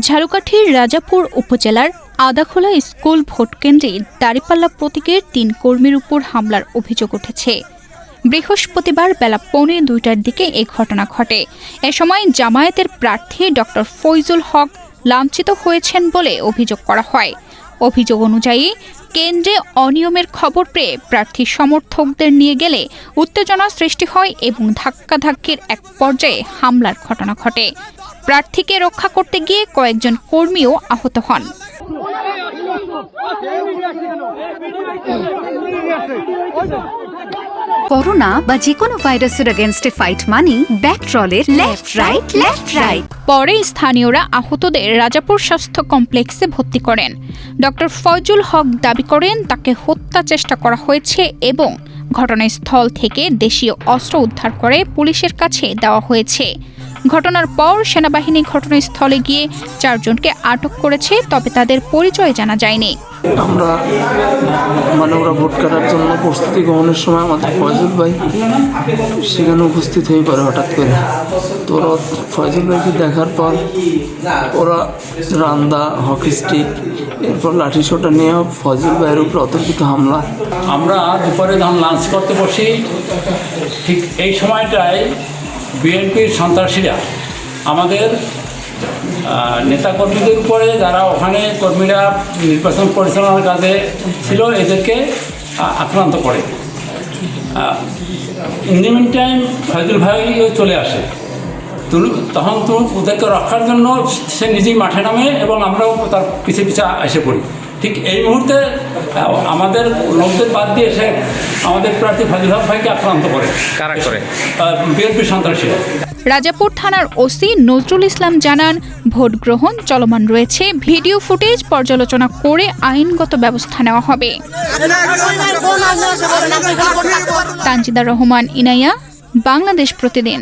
ঝালকাঠির রাজাপুর উপজেলার আদাখোলা স্কুল ভোটকেন্দ্রে দাঁড়িপাল্লা প্রতীকের ৩ কর্মীর উপর হামলার অভিযোগ উঠেছে। বৃহস্পতিবার বেলা ১:২টার দিকে এই ঘটনা ঘটে। এ সময় জামায়াতের প্রার্থী ডক্টর ফয়জুল হক লাঞ্ছিত হয়েছেন বলে অভিযোগ করা হয়। অভিযোগ অনুযায়ী কেন্দ্রে অনিয়মের খবর পেয়ে প্রার্থী সমর্থকদের নিয়ে গেলে উত্তেজনা সৃষ্টি হয় এবং ধাক্কাধাক্কির এক পর্যায়ে হামলার ঘটনা ঘটে। প্রার্থীকে রক্ষা করতে গিয়ে কয়েকজন কর্মীও আহত হন। করোনা বা যে কোনো ভাইরাসের এগেইনস্টে ফাইট মানি ব্যাকট্রলের লেফট রাইট। পরে স্থানীয়রা আহতদের রাজাপুর স্বাস্থ্য কমপ্লেক্সে ভর্তি করেন। ডক্টর ফয়জুল হক দাবি করেন তাকে হত্যা চেষ্টা করা হয়েছে এবং ঘটনাস্থল থেকে দেশীয় অস্ত্র উদ্ধার করে পুলিশের কাছে দেওয়া হয়েছে। ঘটনার পর সেনাবাহিনী ঘটনাস্থলে গিয়ে 4 জনকে আটক করেছে, তবে তাদের পরিচয় জানা যায়নি। আমরা ওরা ভোট কাটার জন্য প্রস্তুতি গ্রহণের সময় আমাদের ফয়জুল ভাই সেখানে উপস্থিত হয়ে পড়ে হঠাৎ করে। তো ওরা ফয়জুল ভাইকে দেখার পর ওরা রান্দা, হকি স্টিক, এরপর লাঠি ছোটা নিয়ে ফয়জুল ভাইয়ের উপর অতর্কিত হামলা। আমরা দুপুরে যখন লাঞ্চ করতে বসি, ঠিক এই সময়টায় বিএনপির সন্ত্রাসীরা আমাদের নেতাকর্মীদের উপরে, যারা ওখানে কর্মীরা নির্বাচন পরিচালনার কাজে ছিল, এদেরকে আক্রান্ত করে। In the mean time Faizul ভাইও চলে আসে। তখন ওদেরকে রক্ষার জন্য সে নিজেই মাঠে নামে এবং আমরাও তার পিছিয়ে পিছিয়ে এসে পড়ি। ঠিক এই মুহূর্তে আমাদের লোকদের বাদ দিয়ে এসে আমাদের প্রার্থী ফয়জুল হক ভাইকে আক্রান্ত করে। কারা করে? বিএনপি সন্ত্রাসীরা। রাজাপুর থানার ওসি নজরুল ইসলাম জানান, ভোট গ্রহণ চলমান রয়েছে। ভিডিও ফুটেজ পর্যালোচনা করে আইনগত ব্যবস্থা নেওয়া হবে। তানজিদা রহমান, ইনাইয়া, বাংলাদেশ প্রতিদিন।